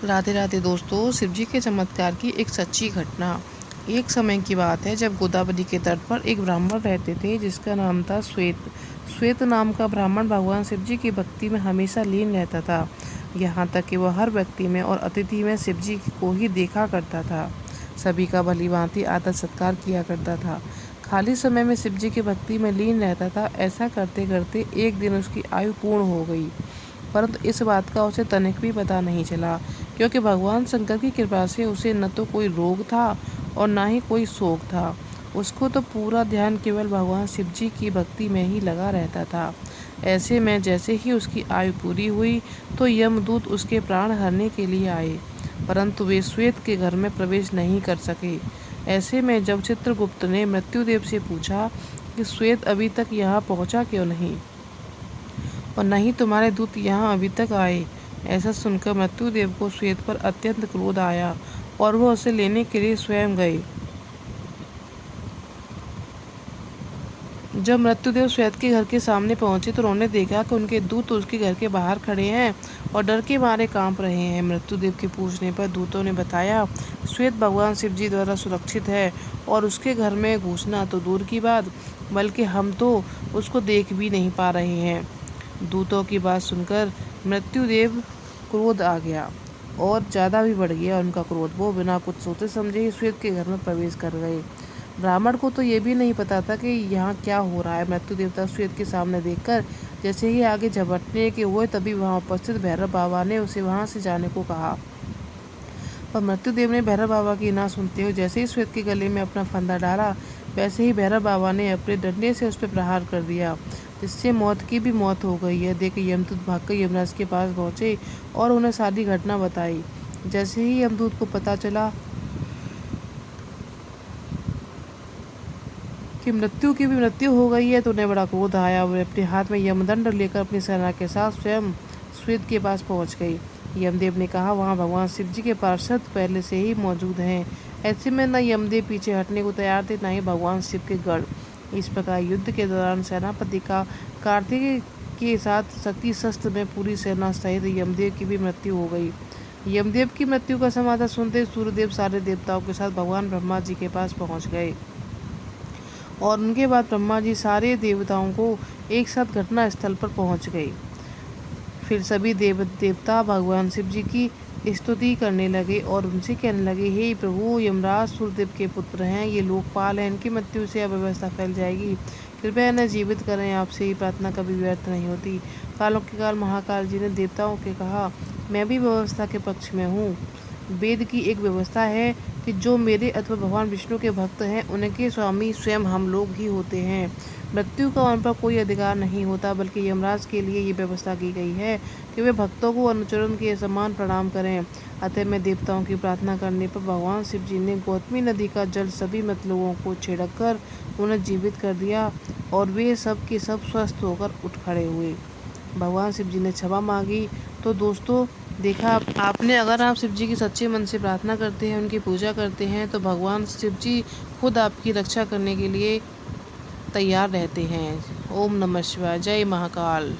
राधे राधे दोस्तों, शिव जी के चमत्कार की एक सच्ची घटना। एक समय की बात है जब गोदावरी के तट पर एक ब्राह्मण रहते थे जिसका नाम था श्वेत। श्वेत नाम का ब्राह्मण भगवान शिव जी की भक्ति में हमेशा लीन रहता था। यहाँ तक कि वह हर व्यक्ति में और अतिथि में शिव जी को ही देखा करता था। सभी का भली भांति आदर सत्कार किया करता था। खाली समय में शिव जी की भक्ति में लीन रहता था। ऐसा करते करते एक दिन उसकी आयु पूर्ण हो गई, परंतु इस बात का उसे तनिक भी पता नहीं चला, क्योंकि भगवान शंकर की कृपा से उसे न तो कोई रोग था और न ही कोई शोक था। उसको तो पूरा ध्यान केवल भगवान शिव जी की भक्ति में ही लगा रहता था। ऐसे में जैसे ही उसकी आयु पूरी हुई तो यमदूत उसके प्राण हरने के लिए आए, परंतु वे श्वेत के घर में प्रवेश नहीं कर सके। ऐसे में जब चित्रगुप्त ने मृत्युदेव से पूछा कि श्वेत अभी तक यहाँ पहुँचा क्यों नहीं और न ही तुम्हारे दूत यहाँ अभी तक आए, ऐसा सुनकर मृत्युदेव को श्वेत पर अत्यंत क्रोध आया और वह उसे लेने के लिए स्वयं गए। जब मृत्युदेव श्वेत के घर के सामने पहुंचे तो उन्होंने देखा कि उनके दूत उसके घर के बाहर खड़े हैं और डर के मारे कांप रहे हैं। मृत्युदेव के पूछने पर दूतों ने बताया, श्वेत भगवान शिव जी द्वारा सुरक्षित है और उसके घर में घुसना तो दूर की बात, बल्कि हम तो उसको देख भी नहीं पा रहे हैं। दूतों की बात सुनकर मृत्युदेव क्रोध आ गया और ज़्यादा भी बढ़ गया उनका क्रोध। वो बिना कुछ सोचे समझे ही श्वेत के घर में प्रवेश कर गए। ब्राह्मण को तो ये भी नहीं पता था कि यहाँ क्या हो रहा है। मृत्यु देवता श्वेत के सामने देखकर जैसे ही आगे झपटने के हुए तभी वहाँ उपस्थित भैरव बाबा ने उसे वहाँ से जाने को कहा, पर मृत्युदेव ने भैरव बाबा की ना सुनते हुए जैसे ही श्वेत के गले में अपना फंदा डाला, वैसे ही भैरव बाबा ने अपने डंडे से उस पर प्रहार कर दिया, जिससे मौत की भी मौत हो गई है। देख यमदूत भागकर यमराज के पास पहुंचे और उन्हें सारी घटना बताई। जैसे ही यमदूत को पता चला कि मृत्यु की भी मृत्यु हो गई है तो उन्हें बड़ा क्रोध आया। वे अपने हाथ में यमदंड लेकर अपनी सेना के साथ स्वयं श्वेत के पास पहुंच गई। यमदेव ने कहा, वहां भगवान शिव जी के पार्षद पहले से ही मौजूद हैं। ऐसे में न यमदेव पीछे हटने को तैयार थे, न ही भगवान शिव के गढ़। इस प्रकार युद्ध के दौरान सेनापति का कार्तिक के साथ शक्ति शस्त्र में पूरी सेना सहित यमदेव की भी मृत्यु हो गई। यमदेव की मृत्यु का समाचार सुनते सूर्यदेव सारे देवताओं के साथ भगवान ब्रह्मा जी के पास पहुंच गए और उनके बाद ब्रह्मा जी सारे देवताओं को एक साथ घटना स्थल पर पहुंच गए। फिर सभी देवता भगवान शिव जी की स्तुति करने लगे और उनसे कहने लगे, हे प्रभु, यमराज सूर्यदेव के पुत्र हैं, ये लोकपाल हैं, इनकी मृत्यु से अव्यवस्था फैल जाएगी, कृपया इन्हें जीवित करें, आपसे ही प्रार्थना कभी व्यर्थ नहीं होती। कालों के काल महाकाल जी ने देवताओं के कहा, मैं भी व्यवस्था के पक्ष में हूँ। वेद की एक व्यवस्था है कि जो मेरे अथवा भगवान विष्णु के भक्त हैं उनके स्वामी स्वयं हम लोग ही होते हैं। मृत्यु का उन पर कोई अधिकार नहीं होता, बल्कि यमराज के लिए ये व्यवस्था की गई है कि वे भक्तों को अनुचरण के समान प्रणाम करें। अतः मैं देवताओं की प्रार्थना करने पर भगवान शिव जी ने गौतमी नदी का जल सभी मत लोगों को छिड़क कर उन्हें जीवित कर दिया और वे सब के सब स्वस्थ होकर उठ खड़े हुए। भगवान शिव जी ने क्षमा मांगी। तो दोस्तों, देखा आपने, अगर आप शिव जी की सच्चे मन से प्रार्थना करते हैं, उनकी पूजा करते हैं, तो भगवान शिव जी खुद आपकी रक्षा करने के लिए तैयार रहते हैं। ओम नमः शिवाय। जय महाकाल।